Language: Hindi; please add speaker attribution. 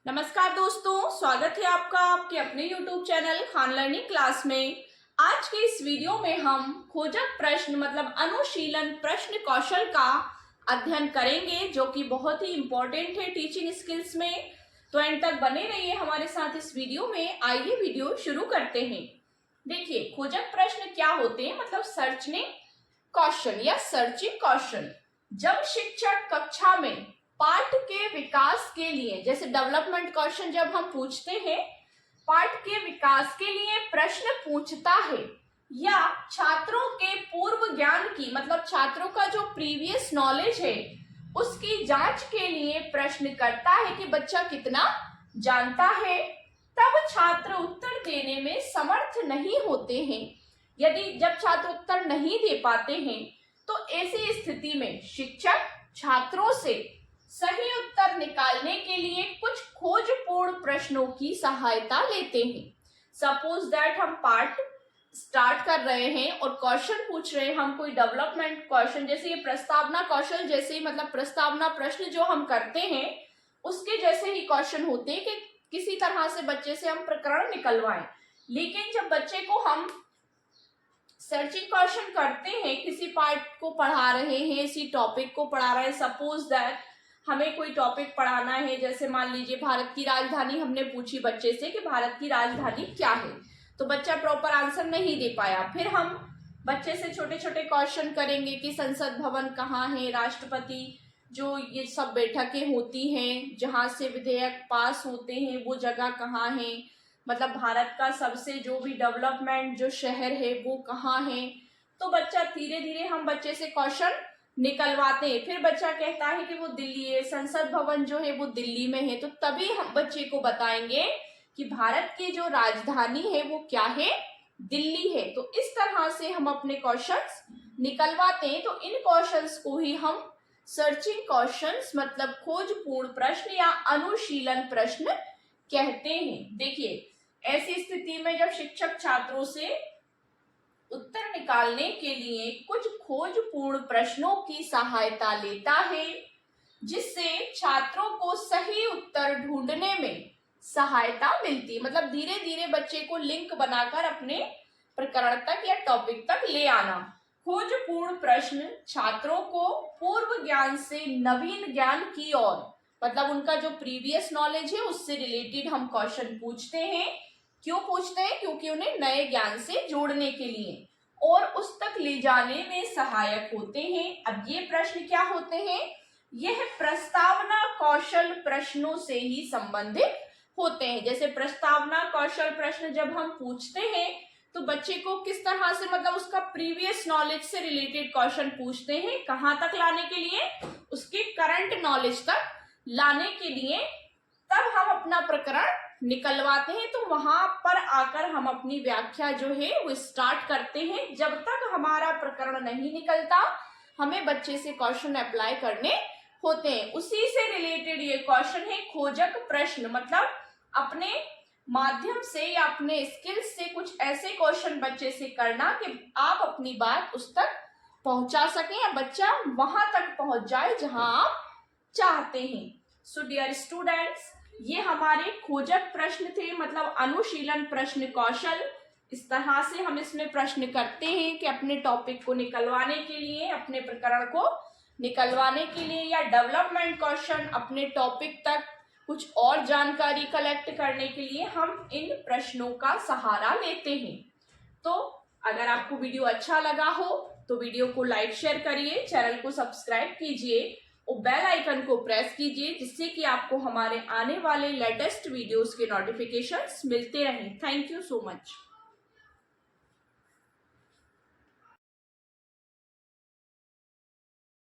Speaker 1: नमस्कार दोस्तों, स्वागत है आपका आपके अपने YouTube channel Khan learning class में। आज के इस वीडियो में हम खोजक प्रश्न मतलब अनुशीलन प्रश्न कौशल का अध्ययन करेंगे, जो कि बहुत ही इम्पोर्टेंट है टीचिंग स्किल्स में। तो एंड तक बने रहिए हमारे साथ इस वीडियो में। आइए वीडियो शुरू करते हैं। देखिए, खोजक प्रश्न क्या होते हैं, मतलब सर्चने कौशल या सर्चिंग कौशल। जब शिक्षक कक्षा में पाठ के विकास के लिए, जैसे डेवलपमेंट क्वेश्चन जब हम पूछते हैं, पाठ के विकास के लिए प्रश्न पूछता है, या छात्रों के पूर्व ज्ञान की मतलब छात्रों का जो प्रीवियस नॉलेज है उसकी जांच के लिए प्रश्न करता है कि बच्चा कितना जानता है, तब छात्र उत्तर देने में समर्थ नहीं होते हैं। जब छात्र उत्तर नहीं दे पाते हैं तो ऐसी स्थिति में शिक्षक छात्रों से सही उत्तर निकालने के लिए कुछ खोजपूर्ण प्रश्नों की सहायता लेते हैं। सपोज दैट हम पाठ स्टार्ट कर रहे हैं और क्वेश्चन पूछ रहे हैं हम कोई डेवलपमेंट क्वेश्चन, जैसे ये प्रस्तावना कौशल जैसे मतलब प्रस्तावना प्रश्न जो हम करते हैं उसके जैसे ही क्वेश्चन होते हैं कि किसी तरह से बच्चे से हम प्रकरण निकलवाएं। लेकिन जब बच्चे को हम सर्चिंग क्वेश्चन करते हैं, किसी पार्ट को पढ़ा रहे हैं, इसी टॉपिक को पढ़ा रहे हैं, सपोज दैट हमें कोई टॉपिक पढ़ाना है, जैसे मान लीजिए भारत की राजधानी हमने पूछी बच्चे से कि भारत की राजधानी क्या है, तो बच्चा प्रॉपर आंसर नहीं दे पाया। फिर हम बच्चे से छोटे छोटे क्वेश्चन करेंगे कि संसद भवन कहाँ है, राष्ट्रपति जो ये सब बैठकें होती हैं जहाँ से विधेयक पास होते हैं वो जगह कहाँ है, मतलब भारत का सबसे जो भी डेवलपमेंट जो शहर है वो कहाँ है। तो बच्चा धीरे धीरे हम बच्चे से क्वेश्चन निकलवाते हैं। फिर बच्चा कहता है कि वो दिल्ली है, संसद भवन जो है वो दिल्ली में है, तो तभी हम बच्चे को बताएंगे कि भारत की जो राजधानी है वो क्या है, दिल्ली है। तो इस तरह से हम अपने क्वेश्चंस निकलवाते हैं। तो इन क्वेश्चंस को ही हम सर्चिंग क्वेश्चंस मतलब खोजपूर्ण प्रश्न या अनुशीलन प्रश्न कहते हैं। देखिए, ऐसी स्थिति में जब शिक्षक छात्रों से उत्तर निकालने के लिए कुछ खोजपूर्ण प्रश्नों की सहायता लेता है, जिससे छात्रों को सही उत्तर ढूंढने में सहायता मिलती है। मतलब धीरे धीरे बच्चे को लिंक बनाकर अपने प्रकरण तक या टॉपिक तक ले आना। खोजपूर्ण प्रश्न छात्रों को पूर्व ज्ञान से नवीन ज्ञान की ओर, मतलब उनका जो प्रीवियस नॉलेज है उससे रिलेटेड हम क्वेश्चन पूछते हैं। क्यों पूछते हैं? क्योंकि उन्हें नए ज्ञान से जोड़ने के लिए और उस तक ले जाने में सहायक होते हैं। अब ये प्रश्न क्या होते हैं? यह प्रस्तावना कौशल प्रश्नों से ही संबंधित होते हैं। जैसे प्रस्तावना कौशल प्रश्न जब हम पूछते हैं तो बच्चे को किस तरह से मतलब उसका प्रीवियस नॉलेज से रिलेटेड क्वेश्चन पूछते हैं, कहाँ तक लाने के लिए? उसके करंट नॉलेज तक लाने के लिए। तब हम अपना प्रकरण निकलवाते हैं। तो वहां पर आकर हम अपनी व्याख्या जो है वो स्टार्ट करते हैं। जब तक हमारा प्रकरण नहीं निकलता हमें बच्चे से क्वेश्चन अप्लाई करने होते हैं। उसी से रिलेटेड ये क्वेश्चन है खोजक प्रश्न, मतलब अपने माध्यम से या अपने स्किल्स से कुछ ऐसे क्वेश्चन बच्चे से करना कि आप अपनी बात उस तक पहुंचा सकें या बच्चा वहां तक पहुंच जाए जहां आप चाहते हैं। सो डियर स्टूडेंट्स, ये हमारे खोजक प्रश्न थे, मतलब अनुशीलन प्रश्न कौशल। इस तरह से हम इसमें प्रश्न करते हैं कि अपने टॉपिक को निकलवाने के लिए, अपने प्रकरण को निकलवाने के लिए, या डेवलपमेंट क्वेश्चन अपने टॉपिक तक कुछ और जानकारी कलेक्ट करने के लिए हम इन प्रश्नों का सहारा लेते हैं। तो अगर आपको वीडियो अच्छा लगा हो तो वीडियो को लाइक शेयर करिए, चैनल को सब्सक्राइब कीजिए और बेल आइकन को प्रेस कीजिए, जिससे कि आपको हमारे आने वाले लेटेस्ट वीडियोस के नोटिफिकेशंस मिलते रहें। Thank you so much.